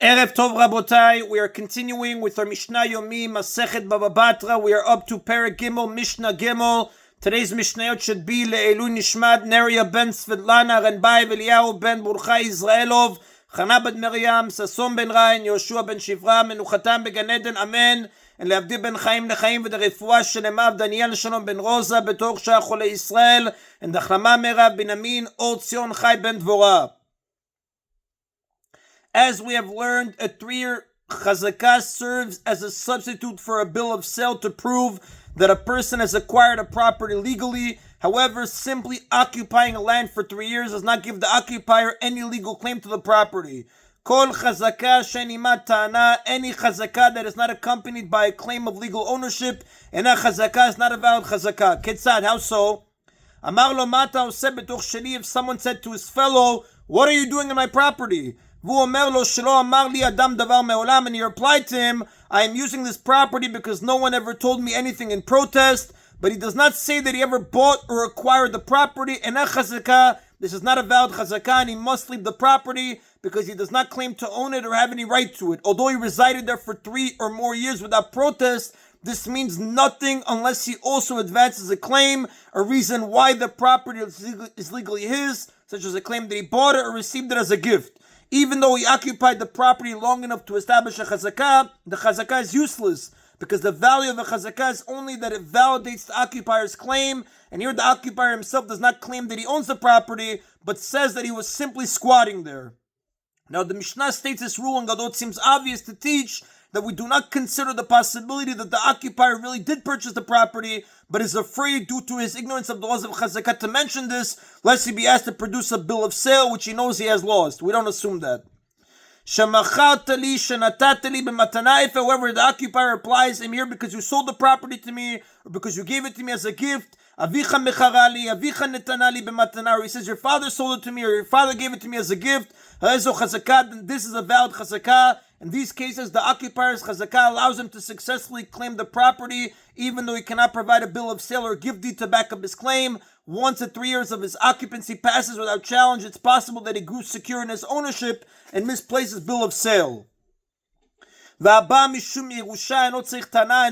Erev Tov Rabotai, we are continuing with our Mishna Yomi, Masechet Bava Batra. We are up to Perek Gimel, Mishnah Gimel. Today's Mishnayot should be Le'elu Nishmat, Neria ben Svetlana, Renbai Eliyahu ben Burchai Israelov, Chana ben Miriam, Sason ben Rain, Yoshua ben Shivra, Menuchatam began Eden, Amen. And Le'avdi ben Chaim Lechaim, V'derefua Shenemav, Daniel Shalom ben Rosa, Betor Shah Chole Israel, and Dachlama Merav ben Amin, Or Tzion Chai ben Dvorah. As we have learned, a 3-year chazakah serves as a substitute for a bill of sale to prove that a person has acquired a property legally. However, simply occupying a land for 3 years does not give the occupier any legal claim to the property. Kol chazakah shenimat ta'ana, any chazakah that is not accompanied by a claim of legal ownership, and a chazakah is not a valid chazakah. Ketzad, how so? Amar lo mata oseh betoch sheli, if someone said to his fellow, "What are you doing in my property?" And he replied to him, I am using this property because no one ever told me anything in protest, but he does not say that he ever bought or acquired the property. And this is not a valid chazakah, and he must leave the property because he does not claim to own it or have any right to it. Although he resided there for 3 or more years without protest, this means nothing unless he also advances a claim, a reason why the property is legally his, such as a claim that he bought it or received it as a gift. Even though he occupied the property long enough to establish a chazakah, the chazakah is useless because the value of a chazakah is only that it validates the occupier's claim, and here the occupier himself does not claim that he owns the property, but says that he was simply squatting there. Now the Mishnah states this rule, and although it seems obvious to teach that we do not consider the possibility that the occupier really did purchase the property, but is afraid due to his ignorance of the laws of chazakah to mention this, lest he be asked to produce a bill of sale which he knows he has lost. We don't assume that. If, however, the occupier replies, I'm here because you sold the property to me, or because you gave it to me as a gift, or he says your father sold it to me, or your father gave it to me as a gift, then this is a valid chazakah. In these cases, the occupier's chazakah allows him to successfully claim the property, even though he cannot provide a bill of sale or give deed to back up his claim. Once the 3 years of his occupancy passes without challenge, it's possible that he grew secure in his ownership and misplaced his bill of sale. And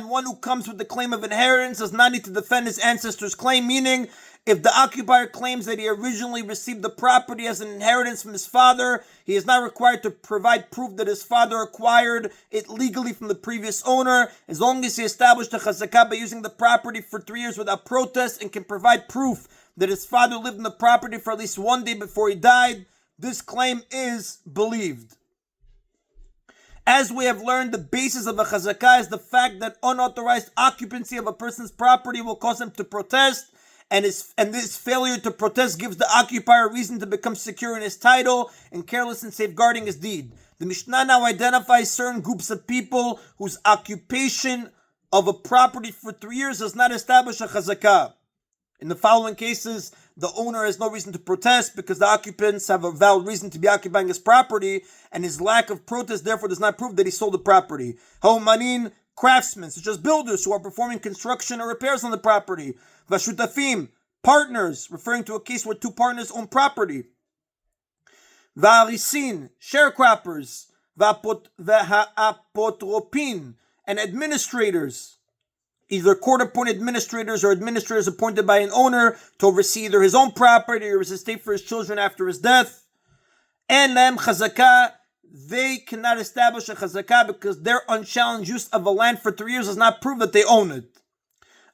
one who comes with the claim of inheritance does not need to defend his ancestors' claim, meaning if the occupier claims that he originally received the property as an inheritance from his father, he is not required to provide proof that his father acquired it legally from the previous owner, as long as he established a chazakah by using the property for 3 years without protest and can provide proof that his father lived in the property for at least 1 day before he died. This claim is believed. As we have learned, the basis of a chazakah is the fact that unauthorized occupancy of a person's property will cause him to protest, and this failure to protest gives the occupier a reason to become secure in his title and careless in safeguarding his deed. The Mishnah now identifies certain groups of people whose occupation of a property for 3 years does not establish a chazakah. In the following cases, the owner has no reason to protest because the occupants have a valid reason to be occupying his property, and his lack of protest therefore does not prove that he sold the property. Ha'omanin, craftsmen, such as builders who are performing construction or repairs on the property. Vashutafim, partners, referring to a case where 2 partners own property. Va'arisin, sharecroppers. Va'apotropin, and administrators, either court-appointed administrators or administrators appointed by an owner to oversee either his own property or his estate for his children after his death. And them chazakah, they cannot establish a chazakah because their unchallenged use of a land for 3 years does not prove that they own it.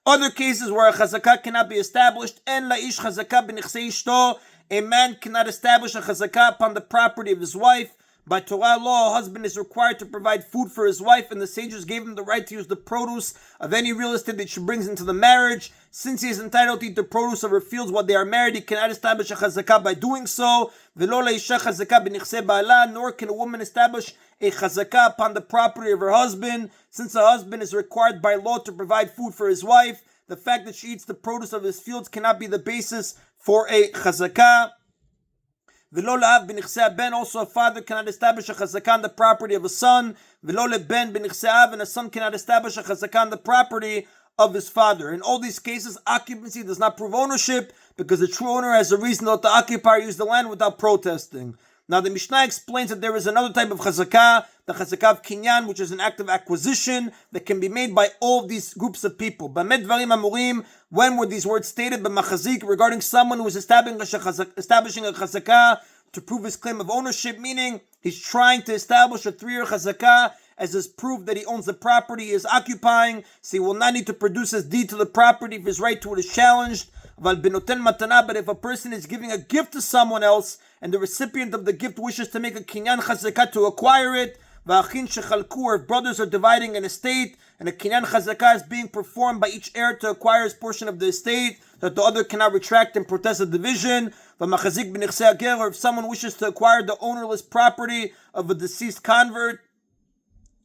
Other cases where a chazakah cannot be established, and la'ish chazakah b'nichsei ishto, a man cannot establish a chazakah upon the property of his wife. By Torah law, a husband is required to provide food for his wife, and the sages gave him the right to use the produce of any real estate that she brings into the marriage. Since he is entitled to eat the produce of her fields while they are married, he cannot establish a chazakah by doing so. Nor can a woman establish a chazakah upon the property of her husband. Since a husband is required by law to provide food for his wife, the fact that she eats the produce of his fields cannot be the basis for a chazakah. Also, a father cannot establish a chazakah on the property of a son. And a son cannot establish a chazakah on the property of his father. In all these cases, occupancy does not prove ownership because the true owner has a reason to let the occupier use the land without protesting. Now the Mishnah explains that there is another type of chazakah, the chazakah of kinyan, which is an act of acquisition that can be made by all of these groups of people. B'med dvarim amurim, when were these words stated? B'machazik, regarding someone who is establishing a chazakah to prove his claim of ownership, meaning he's trying to establish a 3-year chazakah as his proof that he owns the property he is occupying, so he will not need to produce his deed to the property if his right to it is challenged. But if a person is giving a gift to someone else and the recipient of the gift wishes to make a kinyan chazakah to acquire it, or if brothers are dividing an estate and a kinyan chazakah is being performed by each heir to acquire his portion of the estate, that the other cannot retract and protest the division, or if someone wishes to acquire the ownerless property of a deceased convert,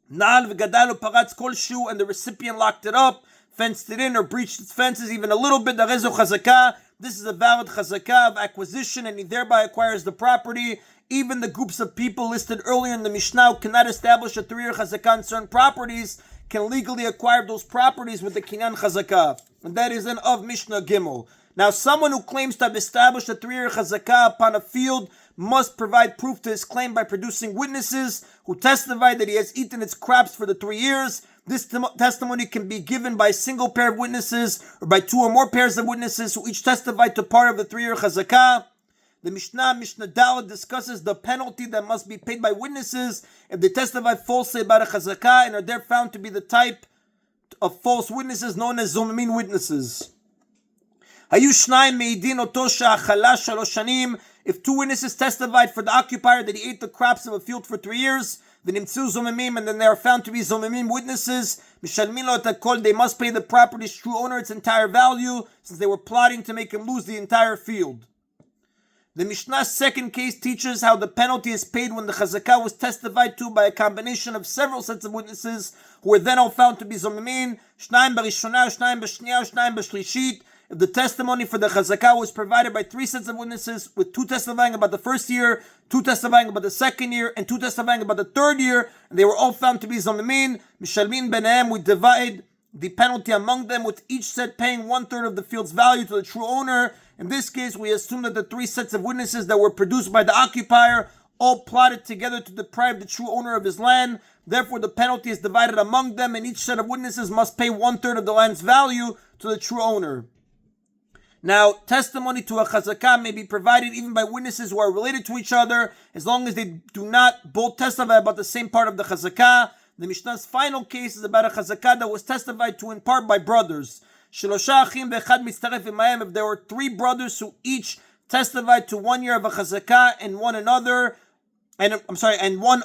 and the recipient locked it up, fenced it in, or breached its fences even a little bit, this is a valid chazakah of acquisition, and he thereby acquires the property. Even the groups of people listed earlier in the Mishnah who cannot establish a 3-year chazakah on certain properties can legally acquire those properties with the kinyan chazakah, and that is an of Mishnah Gimel. Now, someone who claims to have established a 3-year chazakah upon a field must provide proof to his claim by producing witnesses who testify that he has eaten its crops for the 3 years. This testimony can be given by a single pair of witnesses or by 2 or more pairs of witnesses who each testify to part of the 3-year chazakah. The Mishnah Dalet discusses the penalty that must be paid by witnesses if they testify falsely about a chazakah and are there found to be the type of false witnesses known as zomamin witnesses. If 2 witnesses testified for the occupier that he ate the crops of a field for 3 years, and then they are found to be zomimim witnesses, they must pay the property's true owner its entire value, since they were plotting to make him lose the entire field. The Mishnah's second case teaches how the penalty is paid when the chazakah was testified to by a combination of several sets of witnesses who were then all found to be zomimin, shnayim b'rishona, shnayim b'shniya, shnayim b'shlishit. If the testimony for the chazakah was provided by 3 sets of witnesses, with 2 testifying about the first year, 2 testifying about the second year, and 2 testifying about the third year, and they were all found to be zomimin, mishalmin benehem, we divide the penalty among them, with each set paying 1/3 of the field's value to the true owner. In this case, we assume that the 3 sets of witnesses that were produced by the occupier all plotted together to deprive the true owner of his land. Therefore, the penalty is divided among them, and each set of witnesses must pay 1/3 of the land's value to the true owner. Now, testimony to a chazakah may be provided even by witnesses who are related to each other, as long as they do not both testify about the same part of the chazakah. The Mishnah's final case is about a chazakah that was testified to in part by brothers. If there were 3 brothers who each testified to 1 year of a chazakah and one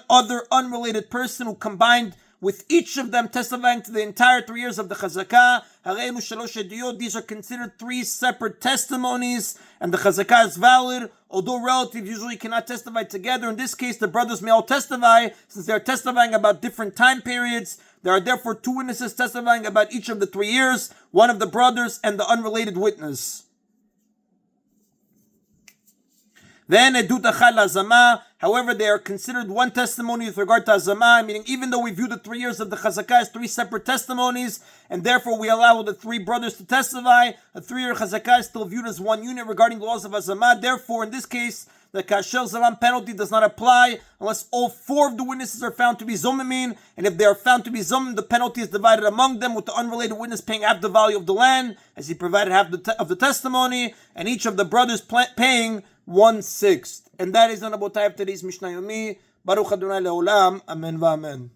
other unrelated person who combined with each of them testifying to the entire 3 years of the chazakah, these are considered 3 separate testimonies, and the chazakah is valid, although relatives usually cannot testify together. In this case, the brothers may all testify, since they are testifying about different time periods. There are therefore 2 witnesses testifying about each of the 3 years, one of the brothers and the unrelated witness. Then edut achad lazama. However, they are considered one testimony with regard to azama, meaning even though we view the 3 years of the chazakah as 3 separate testimonies, and therefore we allow the 3 brothers to testify, a 3-year chazakah is still viewed as one unit regarding the laws of azama. Therefore, in this case, the kasher zalam penalty does not apply unless all 4 of the witnesses are found to be zomimin, and if they are found to be zomim, the penalty is divided among them, with the unrelated witness paying half the value of the land, as he provided half of the testimony, and each of the brothers paying 1/6. And that is on about today's Mishna Yomi. Baruch Adonai Leolam. Amen v'amen.